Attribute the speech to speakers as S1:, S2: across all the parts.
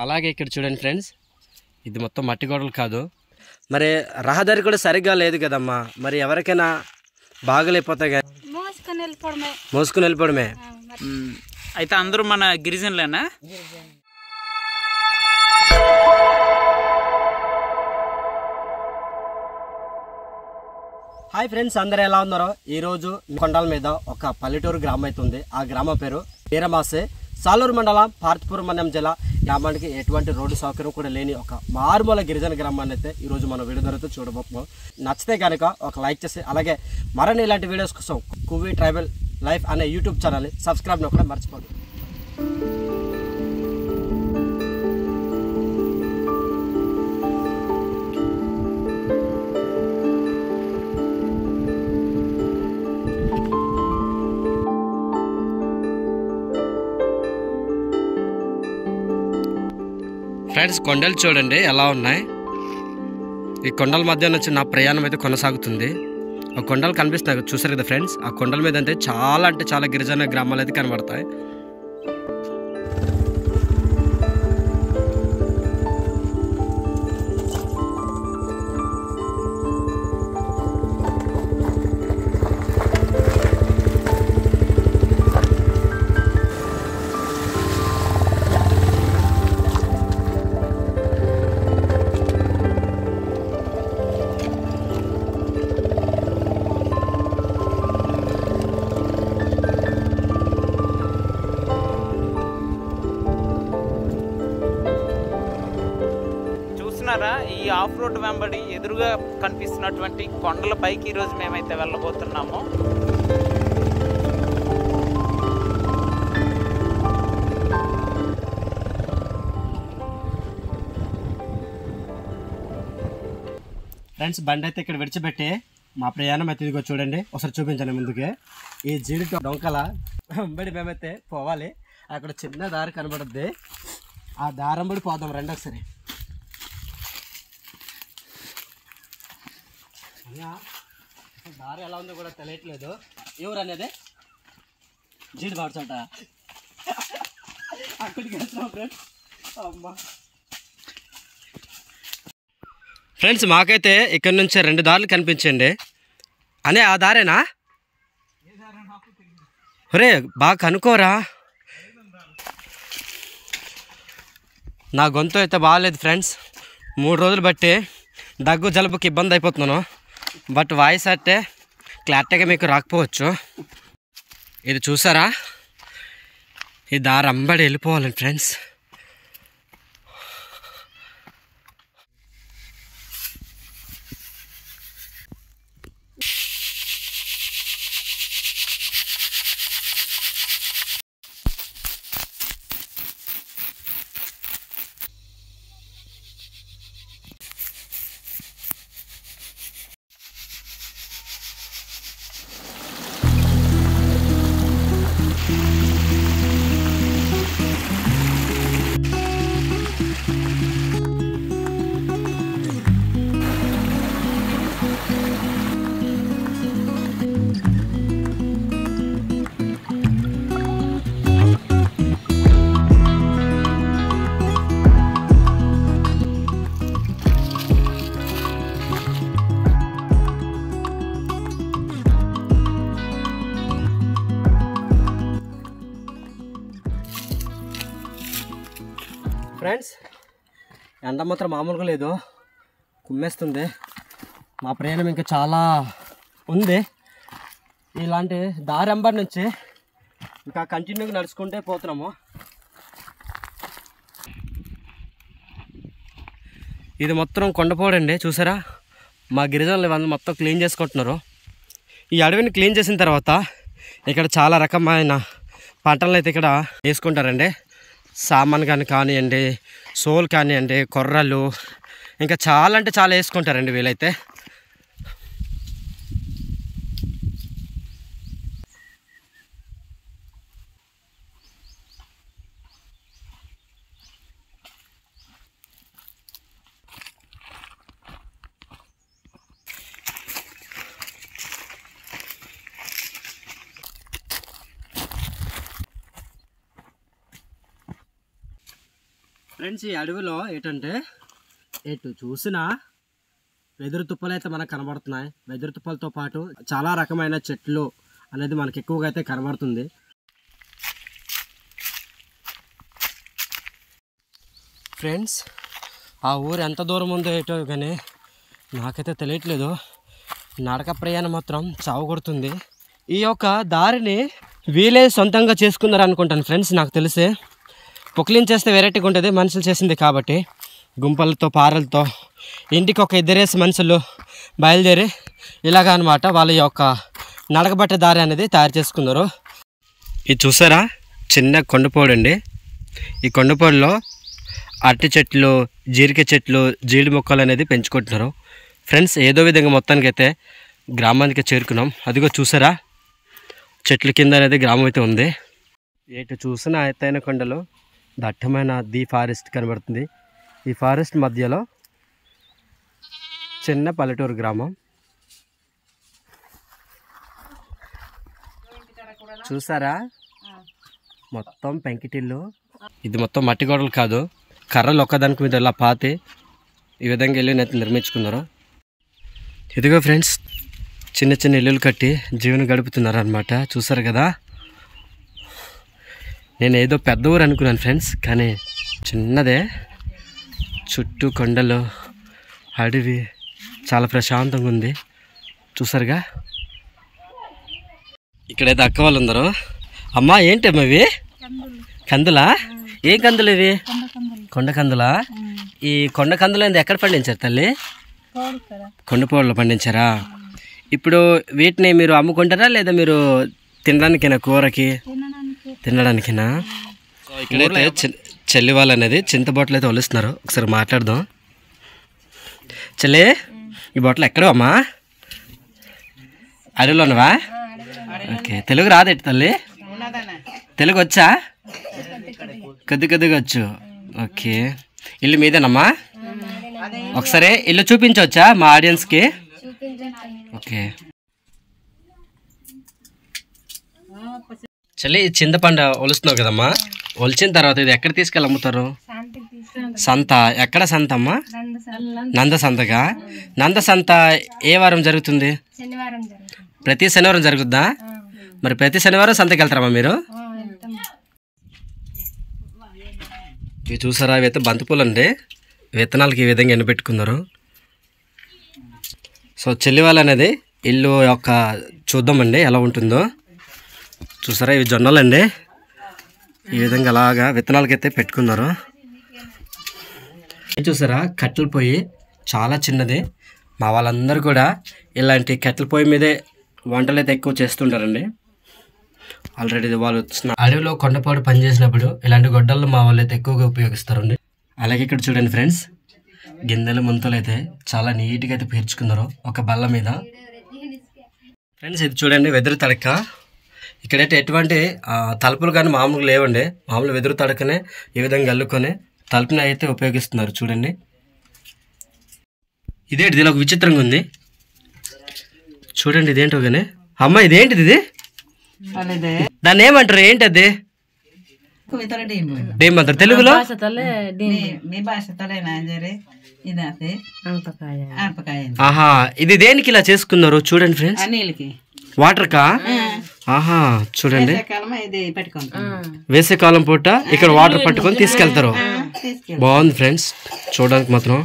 S1: అలాగే ఇక్కడ చూడండి ఫ్రెండ్స్, ఇది మొత్తం మట్టి గోడలు కాదు, మరి రహదారి కూడా సరిగ్గా లేదు కదమ్మా, మరి ఎవరికైనా బాగలేకపోతాయి కదా, మోసుకుని వెళ్ళిపోవడమే.
S2: అయితే అందరూ మన గిరిజనులేనా?
S1: హాయ్ ఫ్రెండ్స్, అందరూ ఎలా ఉన్నారో? ఈరోజు కొండల మీద ఒక పల్లెటూరు గ్రామం అయితే ఉంది. ఆ గ్రామం పేరు వీరమాసే, సాలూరు మండలం, పార్తిపురం మండలం జిల్లా. గ్రామానికి ఎటువంటి రోడ్డు సౌకర్యం కూడా లేని ఒక మారుమూల గిరిజన గ్రామాన్ని అయితే ఈరోజు మనం వీడియో ద్వారా చూడబోతున్నాం. నచ్చితే కనుక ఒక లైక్ చేసి, అలాగే మరిన్ని ఇలాంటి వీడియోస్ కోసం కువి ట్రైబల్ లైఫ్ అనే యూట్యూబ్ ఛానల్ని సబ్స్క్రైబ్ కూడా మర్చిపోదు. ఫ్రెండ్స్, కొండలు చూడండి ఎలా ఉన్నాయి. ఈ కొండల మధ్య నుంచి నా ప్రయాణం అయితే కొనసాగుతుంది. ఆ కొండలు కనిపిస్తున్నాయి చూసారు కదా ఫ్రెండ్స్, ఆ కొండల మీద అంటే చాలా గిరిజన గ్రామాలు అయితే కనబడతాయి.
S2: ఈ ఆఫ్ రోడ్ వెంబడి ఎదురుగా కనిపిస్తున్నటువంటి కొండల పైకి ఈరోజు మేమైతే వెళ్ళబోతున్నాము.
S1: ఫ్రెండ్స్, బండి అయితే ఇక్కడ విడిచిపెట్టి మా ప్రయాణం అయితే ఇదిగో చూడండి, ఒకసారి చూపించండి ముందుకే. ఈ జీడి డొంకల వెంబడి మేమైతే పోవాలి. అక్కడ చిన్న దారి కనబడుద్ది, ఆ దారంబడి పోదాం రండి ఒకసారి. దారి ఎలా ఉందో కూడా తెలియట్లేదు. ఎవరు అనేది జీడి పాడుచోట అక్కడికి వెళ్తున్నాం ఫ్రెండ్స్. అమ్మా ఫ్రెండ్స్, మాకైతే ఇక్కడ నుంచి 2 దారులు కనిపించండి. అనే ఆ దారేనా? ఒరే బాగా కనుక్కోరా. నా గొంతు అయితే బాగాలేదు ఫ్రెండ్స్, 3 రోజులు బట్టి దగ్గు జలుబుకి ఇబ్బంది అయిపోతున్నాను. బట్ వాయిస్ అంటే క్లారిటీగా మీకు రాకపోవచ్చు. ఇది చూసారా, ఈ దారి అంబడి వెళ్ళిపోవాలండి ఫ్రెండ్స్. ఫ్రెండ్స్, ఎండ మాత్రం మామూలుగా లేదు, కుమ్మేస్తుంది. మా ప్రయాణం ఇంకా చాలా ఉంది. ఇలాంటి దారి ఎంబడి నుంచి ఇంకా కంటిన్యూగా నడుచుకుంటే పోతున్నాము. ఇది మొత్తం కొండపోడండి, చూసారా? మా గిరిజనులు వాళ్ళు మొత్తం క్లీన్ చేసుకుంటున్నారు. ఈ అడవిని క్లీన్ చేసిన తర్వాత ఇక్కడ చాలా రకమైన పంటలను అయితే ఇక్కడ వేసుకుంటారండి. సామాన్ కానివ్వండి, సోల్ కానివ్వండి, కొర్రలు, ఇంకా చాలా అంటే చాలా వేసుకుంటారండి వీళ్ళైతే. ఫ్రెండ్స్ ఈ అడవిలో ఏంటంటే ఎటు చూసినా వెదురు తుప్పలు అయితే మనకు కనబడుతున్నాయి. వెదురు తుప్పలతో పాటు చాలా రకమైన చెట్లు అనేది మనకి ఎక్కువగా అయితే కనబడుతుంది. ఫ్రెండ్స్ ఆ ఊరు ఎంత దూరం ఉందో ఏటో కానీ నాకైతే తెలియట్లేదు. నడక ప్రయాణం మాత్రం చావు కొడుతుంది. ఈ యొక్క దారిని వీలే సొంతంగా చేసుకున్నారు అనుకుంటాను ఫ్రెండ్స్. నాకు తెలిసే పొక్లించేస్తే వెరైటీగా ఉంటుంది, మనుషులు చేసింది కాబట్టి. గుంపలతో పారలతో ఇంటికి ఒక 2 మనుషులు బయలుదేరి ఇలాగ అనమాట వాళ్ళ యొక్క నడకబట్టే దారి అనేది తయారు చేసుకున్నారు. ఇది చూసారా చిన్న కొండపోడు అండి. ఈ కొండపోడులో అరటి చెట్లు, జీరికాయ చెట్లు, జీడి మొక్కలు అనేది పెంచుకుంటున్నారు ఫ్రెండ్స్. ఏదో విధంగా మొత్తానికైతే గ్రామానికి చేరుకున్నాం. అదిగో చూసారా చెట్ల కింద అనేది గ్రామం అయితే ఉంది. ఎటు చూసిన ఎత్తైన కొండలు, దట్టమైన ది ఫారెస్ట్ కనబడుతుంది. ఈ ఫారెస్ట్ మధ్యలో చిన్న పల్లెటూరు గ్రామం. చూసారా మొత్తం పెంకిటిల్లు. ఇది మొత్తం మట్టి గోడలు కాదు, కర్రలు ఒక్కదానికి మీద ఇలా పాతి ఈ విధంగా ఇల్లు నిర్మించుకున్నారు. ఇదిగో ఫ్రెండ్స్ చిన్న చిన్న ఇల్లులు కట్టి జీవనం గడుపుతున్నారు అనమాట. చూసారు కదా, నేను ఏదో పెద్ద ఊరు అనుకున్నాను ఫ్రెండ్స్, కానీ చిన్నదే. చుట్టూ కొండలు, అడవి, చాలా ప్రశాంతంగా ఉంది. చూసారుగా ఇక్కడైతే అక్క వాళ్ళు ఉందరు. అమ్మా ఏంటమ్మా ఇవి? కందులా? ఏం కందులు ఇవి? కొండ కందులా? ఈ కొండ కందులు ఎక్కడ పండించారు తల్లి? కొండపోడులో పండించారా? ఇప్పుడు వీటిని మీరు అమ్ముకుంటారా లేదా మీరు తినడానికేనా, కూరకి తినడానికేనా? ఇక్కడైతే చెల్లి వాళ్ళు అనేది చింతబొట్టలు అయితే ఒలుస్తున్నారు. ఒకసారి మాట్లాడదాం. చెల్లి ఈ బొట్టలు ఎక్కడో అమ్మా? అడవిలోనవా? ఓకే. తెలుగు రాదేంటి తల్లి? తెలుగు వచ్చా? కొద్దిగా వచ్చు. ఓకే. ఇల్లు మీదేనమ్మా? ఒకసారి ఇల్లు చూపించవచ్చా మా ఆడియన్స్కి? ఓకే. చెల్లి చింతపండు ఒలుస్తున్నావు కదమ్మా, ఒలిచిన తర్వాత ఇది ఎక్కడ తీసుకెళ్ళి అమ్ముతారు? సంత. ఎక్కడ సంత అమ్మా? నంద సంతగా? నంద సంత ఏ వారం జరుగుతుంది? ప్రతి శనివారం జరుగుద్దా? మరి ప్రతి శనివారం సంతకి వెళ్తారమ్మా మీరు? ఇవి చూసారా, ఇవి అయితే బంతిపూలు అండి. విత్తనాలకి ఈ విధంగా ఎండబెట్టుకున్నారు. సో చెల్లి వాళ్ళు అనేది ఇల్లు యొక్క చూద్దామండి ఎలా ఉంటుందో. చూసారా ఇవి జొన్నలండి. ఈ విధంగా అలాగా విత్తనాలకైతే పెట్టుకున్నారు. చూసారా కట్టెల పొయ్యి చాలా చిన్నది. మా వాళ్ళందరూ కూడా ఇలాంటి కట్టెల పొయ్యి మీదే వంటలు అయితే ఎక్కువ చేస్తుంటారండి. ఆల్రెడీ వాళ్ళు అడవిలో కొండపాడు పనిచేసినప్పుడు ఇలాంటి గొడ్డళ్ళు మా వాళ్ళు అయితే ఎక్కువగా ఉపయోగిస్తారండి. అలాగే ఇక్కడ చూడండి ఫ్రెండ్స్, గిన్నెలు ముంతలు అయితే చాలా నీట్గా అయితే పేర్చుకున్నారు ఒక బల్ల మీద. ఫ్రెండ్స్ ఇది చూడండి వెదురు తడక. ఇక్కడైతే ఎటువంటి తలుపులు కానీ మామూలుగా లేవండి. మామూలు వెదురు తడకనే ఈ విధంగా అల్లుకొని తలుపుని అయితే ఉపయోగిస్తున్నారు. చూడండి ఇదేంటి, ఇది ఒక విచిత్రంగా ఉంది. చూడండి ఇదేంటో కానీ. అమ్మ ఇదేంటిది? ఇది దాన్ని ఏమంటారు? ఏంటి అది? ఏమంటారు తెలుగులో? ఆహా, ఇది దేనికి ఇలా చేసుకున్నారు? చూడండి ఫ్రెండ్స్, వాటర్ కా? ఆహా చూడండి, వేసవికాలం పూట ఇక్కడ వాటర్ పట్టుకొని తీసుకెళ్తారు. బాగుంది ఫ్రెండ్స్ చూడడానికి మాత్రం.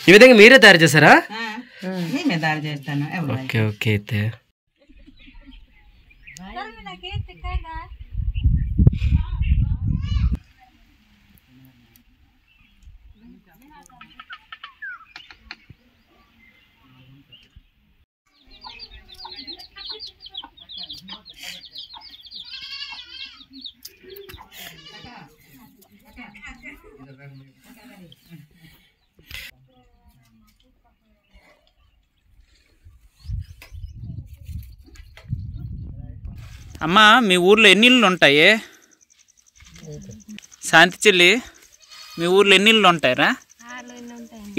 S1: ఈ విధంగా మీరే తయారు చేశారా? Okay okay. అయితే
S2: అమ్మా మీ ఊర్లో ఎన్ని ఇళ్ళు ఉంటాయి? శాంతి చెల్లి మీ ఊర్లో ఎన్ని ఇళ్ళు ఉంటాయరా?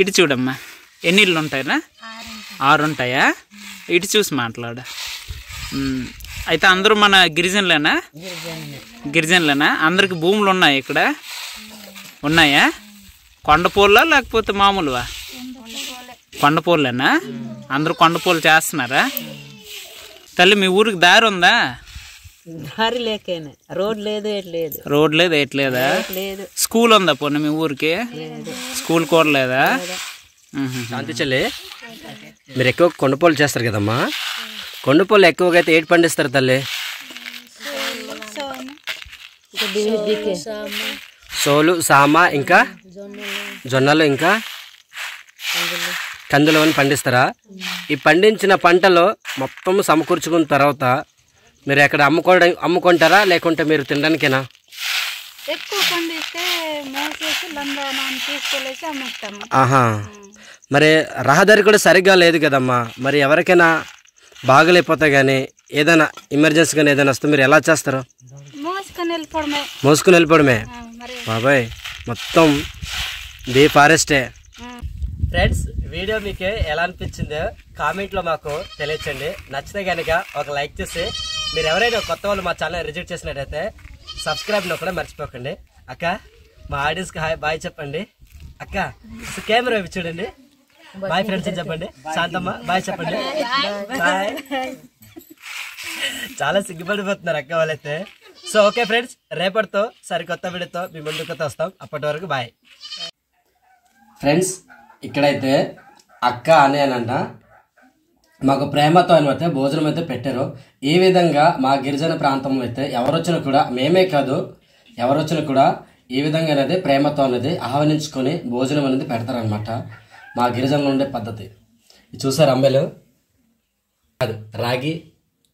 S2: ఇటు చూడమ్మా, ఎన్ని ఇళ్ళు ఉంటాయరా? 6 ఉంటాయా? ఇటు చూసి మాట్లాడు. అయితే అందరూ మన గిరిజనులేనా? గిరిజనులేనా? అందరికి భూములు ఉన్నాయి ఇక్కడ? ఉన్నాయా? కొండపూలా లేకపోతే మామూలువా? కొండపూలేనా? అందరూ కొండపూలు చేస్తున్నారా? తల్లి మీ ఊరికి దారి ఉందా?
S3: దారి లేకేనే, రోడ్ లేదు, ఏట్లేదు.
S2: రోడ్ లేదు, ఏట్లేదా?
S3: లేదు.
S2: స్కూల్ ఉందా పోనీ మీ ఊరికి? స్కూల్ కూడా లేదా?
S1: శాంతి చెల్లి, మీరు ఎక్కువ కొండపూలు చేస్తారు కదమ్మా, కొండపూలు ఎక్కువగా అయితే ఏటి పండిస్తారు తల్లి? సోలు, సామ, ఇంకా జొన్నలు, ఇంకా కందులు అని పండిస్తారా? ఈ పండించిన పంటలో మొత్తం సమకూర్చుకున్న తర్వాత మీరు ఎక్కడ అమ్ముకుంటారా లేకుంటే మీరు తినడానికేనా?
S4: ఎక్కువ పండిస్తే మోసేసి లందనాన్ని తీసుకెళ్ళేసి అమ్ముతాము.
S1: ఆహా, మరి రహదారి కూడా సరిగ్గా లేదు కదమ్మా, మరి ఎవరికైనా బాగలేకపోతే కానీ ఏదైనా ఎమర్జెన్సీ కానీ ఏదైనా వస్తే మీరు ఎలా చేస్తారు? మోసుకుని వెళ్ళిపోవడమే. బాబాయ్ మొత్తం ది ఫారెస్టే. ఫ్రెండ్స్, వీడియో మీకు ఎలా అనిపించిందో కామెంట్లో మాకు తెలియచండి. నచ్చితే కనుక ఒక లైక్ చేసి, మీరు ఎవరైనా కొత్త వాళ్ళు మా ఛానల్ విజిట్ చేసినట్టయితే సబ్స్క్రైబ్ కూడా మర్చిపోకండి. అక్క, మా ఆడియన్స్కి బాయ్ చెప్పండి. అక్క కెమెరా చూడండి. బాయ్ ఫ్రెండ్స్ అని చెప్పండి. శాంతమ్మ బాయ్ చెప్పండి. బాయ్. చాలా సిగ్గుపడిపోతున్నారు అక్క వాళ్ళైతే. సో ఓకే ఫ్రెండ్స్, రేపటితో సరికొత్త వీడియోతో మీ ముందుకు వస్తాం. అప్పటి వరకు బాయ్. ఫ్రెండ్స్, ఇక్కడైతే అక్క అనేనంట మాకు ప్రేమతో అనమాట భోజనం అయితే పెట్టారు. ఈ విధంగా మా గిరిజన ప్రాంతంలో అయితే ఎవరొచ్చినా కూడా, మేమే కాదు ఎవరొచ్చినా కూడా ఈ విధంగా అనేది ప్రేమతో అనేది ఆహ్వానించుకొని భోజనం అనేది పెడతారనమాట. మా గిరిజనలో ఉండే పద్ధతి చూసారు. అంబెలు కాదు, రాగి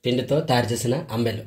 S1: పిండితో తయారు చేసిన అంబెలు.